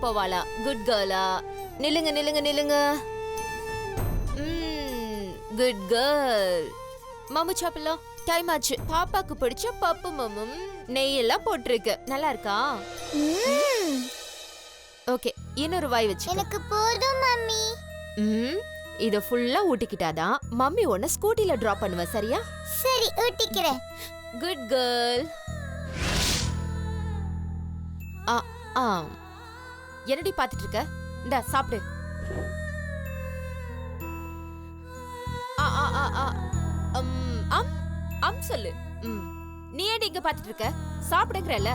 போவாளா? Good கேர்ளா? நில்லுங்க நில்லுங்க நில்லுங்க. Good girl. மாமு சாப்பிடலாம். டைம் ஆச்சு. பாப்பாக்கு பிடிச்ச பப்பு மாமும் நெய் எல்லாம் போட்டிருக்கு. நல்லா இருக்கா? ஓகே, இன்னொரு வாய் வச்சு. எனக்கு போதும் மம்மி. இத ஃபுல்லா ஊட்டிக்கிட்டாதான் மம்மி உன்னை ஸ்கூட்டில டிராப் பண்ணுவ, சரியா? சரி, ஊட்டிக்கிறேன். Good girl. என்னடி பாத்துட்டு இருக்க? இந்தா சாப்பிடு. சொல்லு. நீ ஏடி இங்க பாத்துட்டு இருக்க? சாப்பிடுங்கறல.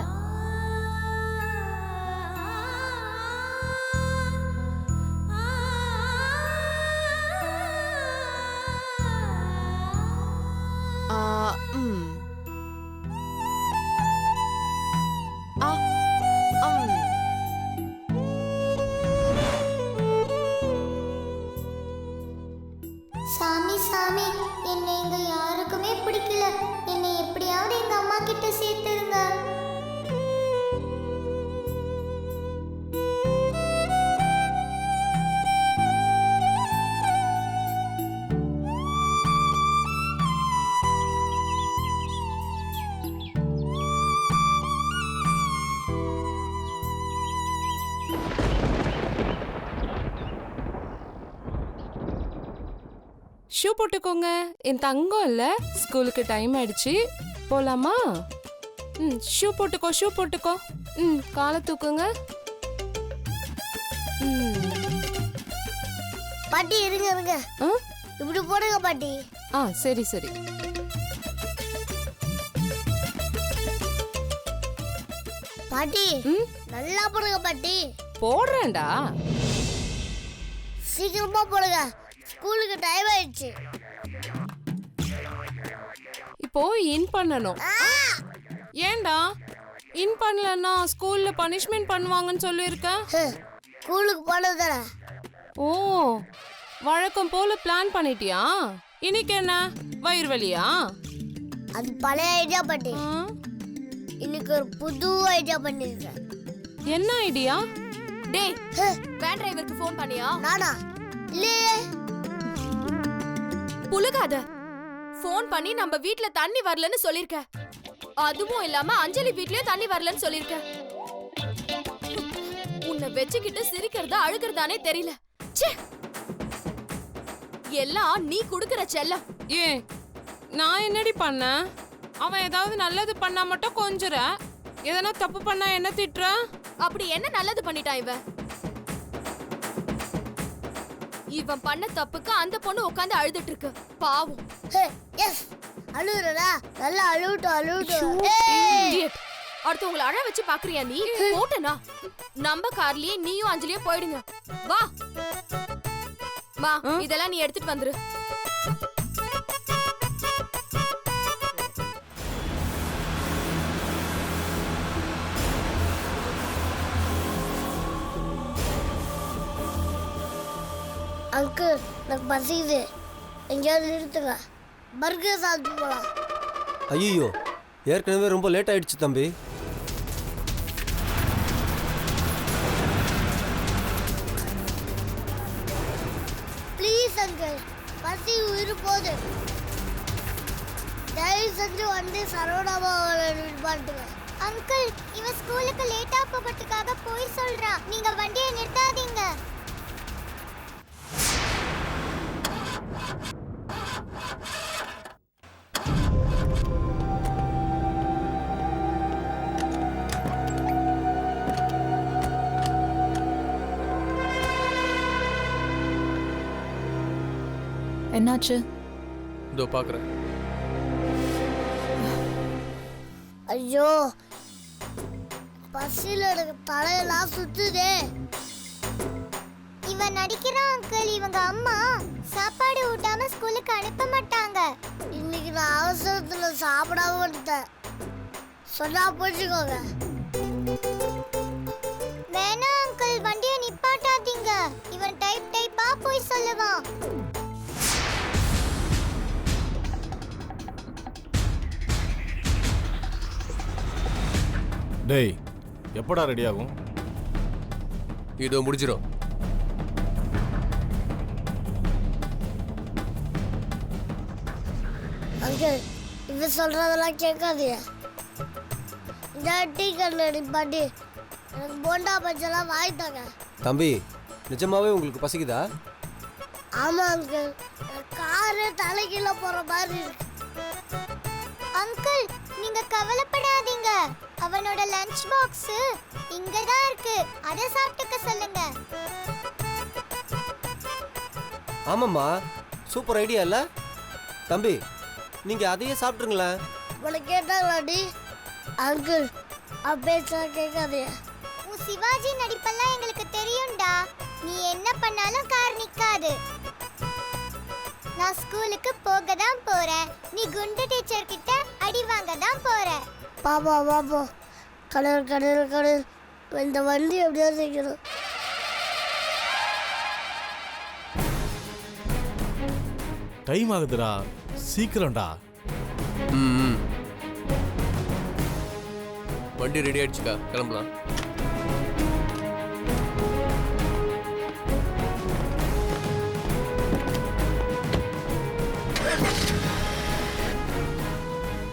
சாமி சாமி, என்னை இங்க யாருக்குமே பிடிக்கல. என்னை எப்படியாவது எங்க அம்மா கிட்ட சேர்த்துருங்க. ஷூ போட்டுக்கோங்க. என் தங்கம் இல்ல, ஸ்கூலுக்கு டைம் ஆயிடுச்சு, போலாமா? ஷூ போட்டுக்கோ, ஷூ போட்டுக்கோ. காலை தூக்குங்க. பாட்டி இருங்க இருங்க. இப்படி போடுங்க பாட்டி. சரி சரி. பாட்டி நல்லா போடுங்க பாட்டி. போடுறேன்டா. சீக்கிரமா போடுங்க, ஸ்கூலுக்கு டைம் ஆயிடுச்சு. இப்போ இன் பண்ணணும். ஏன்டா இன் பண்ணலன்னா ஸ்கூல்ல பனிஷ்மெண்ட் பண்ணுவாங்கன்னு சொல்லியிருக்க. ஸ்கூலுக்கு போனதானே. ஓ, வழக்கம் போல பிளான் பண்ணிட்டியா? இன்னைக்கு என்ன வயிறு வலியா? அது பழைய ஐடியா பாட்டி. இன்னைக்கு ஒரு புது ஐடியா பண்ணிருக்கேன். என்ன ஐடியா? டேய், வேன் டிரைவருக்கு ஃபோன் பண்ணியா? நானா? இல்லையே. புலுகாத. ஃபோன் பண்ணி நம்ம வீட்ல தண்ணி வரலன்னு சொல்லிருக்க. அதுவும் இல்லாம அஞ்சலி வீட்லயே தண்ணி வரலன்னு சொல்லிருக்க. உன்னை வெச்சுக்கிட்டு சிரிக்கிறதா அழுகிறதானே தெரியல. ச்சே, எல்லாம் நீ குடுக்கற செல்லம். ஏன் நான் என்னடி பண்ண? அவன் ஏதாவது நல்லது பண்ணா மட்டும் கொஞ்சுற, எதனா தப்பு பண்ணா என்ன திட்டுற? அப்படி என்ன நல்லது பண்ணிட்டான் இவன்? இவன் பண்ண தப்புக்கு அந்த பொண்ணு உட்கார்ந்து அழுதுட்டு இருக்கு. பாவம். எஸ், அழுறடா. நல்லா அழுவுட்டு அழுவுட்டு. அடுத்தவங்கள அழ வச்சு பாக்குறியா நீ? போட்டனா நம்ம கார்லயே நீயும் அஞ்சலியும் போயிடுங்க. வா மா, இதெல்லாம் நீ எடுத்துட்டு வந்துரு. அங்கிள், எனக்கு பசிக்குது, எங்கேயாவது நிறுத்துங்க. பர்கர் சாப்பிட்டு போலாம். ஐயோ, ஏற்கனவே ரொம்ப லேட் ஆயிடுச்சு தம்பி. ப்ளீஸ் அங்கிள், பசி உயிர் போகுது. தயவு செஞ்சு வந்து சரவணாமா பாட்டுங்க. அங்கிள், இவன் ஸ்கூலுக்கு லேட்டா போகிறதுக்காக போய் சொல்றான். நீங்க வண்டியை நிறுத்தாதீங்க. என்னாச்சு? இதோ பாக்குறேன். ஐயோ, பசியில எனக்கு தலையெல்லாம் சுத்துதே. இவன் நடிக்கிறான் அங்கிள். இவங்க அம்மா சாப்பாடு ஊட்டாம ஸ்கூலுக்கு அனுப்ப மாட்டாங்க. இன்னைக்கு நான் அவசரத்துல சாப்பிடாம வந்துட்டேன். சொன்னா புரிஞ்சுக்கோங்க. வேணாம் அங்கிள், வண்டியை நிப்பாட்டாதீங்க. இவன் டைப் டைப்பா போய் சொல்லுவான். டேய், எப்படா ரெடி ஆகும்? இதோ முடிஞ்சிடும். அங்கிள் இவ சொல்றதெல்லாம் கேட்காதீங்க. இந்த டீ கண்ணாடி பாட்டி எனக்கு போண்டா பஜ்ஜெல்லாம் வாங்கிட்டாங்க. தம்பி நிஜமாவே உங்களுக்கு பசிக்குதா? ஆமா அங்கிள், காரு தலைகீழ போற மாதிரி இருக்கு. அங்கிள் நீங்க கவலைப்படாதீங்க, அவனோட லஞ்ச் பாக்ஸ் இங்க தான் இருக்கு, அத சாப்பிட்டுக்க சொல்லுங்க. ஆமாம்மா, சூப்பர் ஐடியா இல்லை? தம்பி நீங்கள் அதையே சாப்பிட்ருங்களேன். உனக்கு கேட்டாங்களாடி? அங்கிள் அப்பேச்சா கேட்காதீங்க. உன் சிவாஜி நடிப்பெல்லாம் எங்களுக்கு தெரியும்டா, நீ என்ன பண்ணாலும் கார் நிக்காது. நான் ஸ்கூலுக்கு போக தான் போறேன், நீ குண்டு டீச்சர் கிட்ட அடி வாங்க தான் போற. பாப்பா பாப்பா, கடல் கடல் கடல், இந்த வண்டி எப்படியோ சீக்கிரம். டைம் ஆகுதுடா, சீக்கிரம்டா. வண்டி ரெடி ஆயிடுச்சுக்கா, கிளம்பலாம்.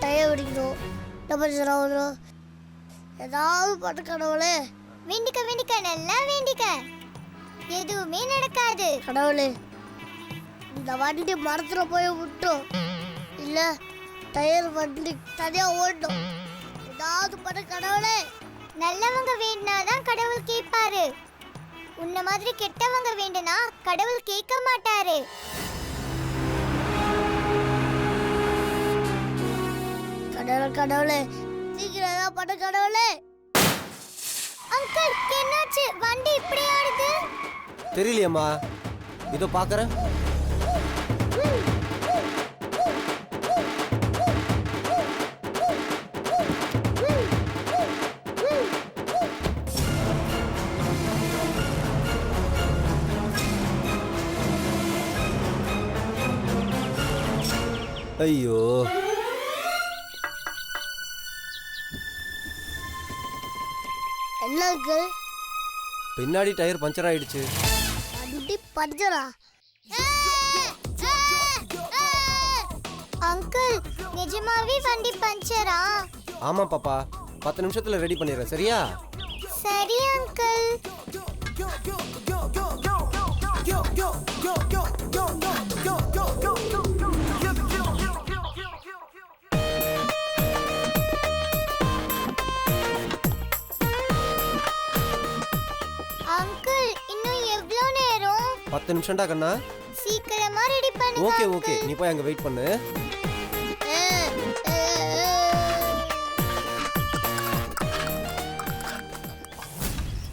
டயர் பிடிக்கணும், டபுள் வந்துடும். ஏதாவது பட்டு கடவுளே, வேண்டிக்க வேண்டிக்க நல்லா வேண்டிக்க, எதுவுமே நடக்காது. கடவுளே இந்த வண்டி மரத்துல போய் விட்டோம், இல்ல டயர் வண்டி தனியா ஓட்டும். ஏதாவது பட்டு கடவுளே. நல்லவங்க வேண்டினாதான் கடவுள் கேட்பாரு, உன்ன மாதிரி கெட்டவங்க வேண்டுனா கடவுள் கேட்க மாட்டாரு. கடவுள் கடவுளே, சீக்கிரம் ஏதாவது பட்டு கடவுளே. அங்கிள் என்னாச்சு, வண்டி இப்படி ஆடுது? தெரியலையம்மா, இதோ பார்க்குறேன். ஐயோ, என்ன அங்கிள், பின்னாடி டயர் பஞ்சர் ஆயிடுச்சு. வண்டி பஞ்சரா? அங்கிள் நிஜமாவே வண்டி பஞ்சரா? ஆமாம் பாப்பா, 10 நிமிஷத்தில் ரெடி பண்ணிடுறேன், சரியா? சரி அங்கிள். அங்கிள் இன்னும் எவ்வளவு நேரம்? 10 நிமிஷம்டா கண்ணா. சீக்கிரமா ரெடி பண்ணுங்க. Okay uncle. ஓகே, நீ போய் அங்கே வெயிட் பண்ணு.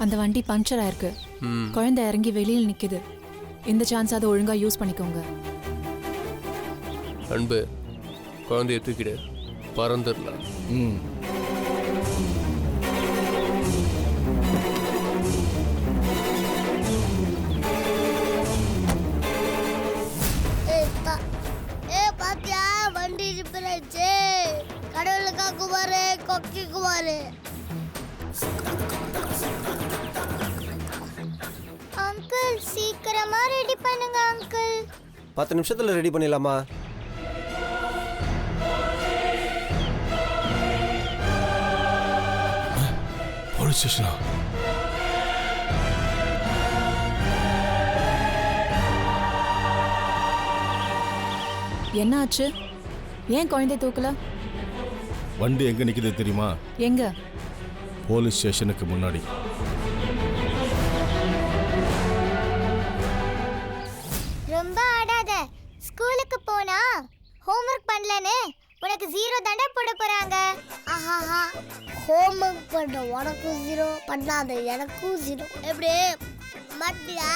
அந்த வண்டி பஞ்சர் ஆயிருக்கு, குழந்தை இறங்கி வெளியில் நிக்குது. இந்த சான்ஸ் அதை ஒழுங்கா யூஸ் பண்ணிக்கோங்க. அன்பு, குழந்தைய தூக்கிடு, பறந்துடலாம். பாத்தியா, வண்டி ரிப்பேர் ஆயிடுச்சு. கடவுளுக்கா குமாரு, கொக்கி குமாரு. அங்கிள் சீக்கிரமா ரெடி பண்ணுங்க அங்கிள். 10 நிமிஷத்தில் ரெடி பண்ணிடலாமா? போலீஸ் ஸ்டேஷனா? என்ன ஆச்சு? ஏன் குழந்தை தூக்கல? வண்டி எங்க நிக்குது தெரியுமா? எங்க? போலீஸ் ஸ்டேஷனுக்கு முன்னாடி. ரொம்ப ஆடாத, ஸ்கூலுக்கு போனா ஹோம்வொர்க் பண்ணலன்னு உனக்கு 0 தண்டனை போட போறாங்க. ஆஹாஹா, ஹோம்வொர்க் பண்ற உனக்கும் 0, பண்ணாத எனக்கும் 0. எப்படி மாட்டியா?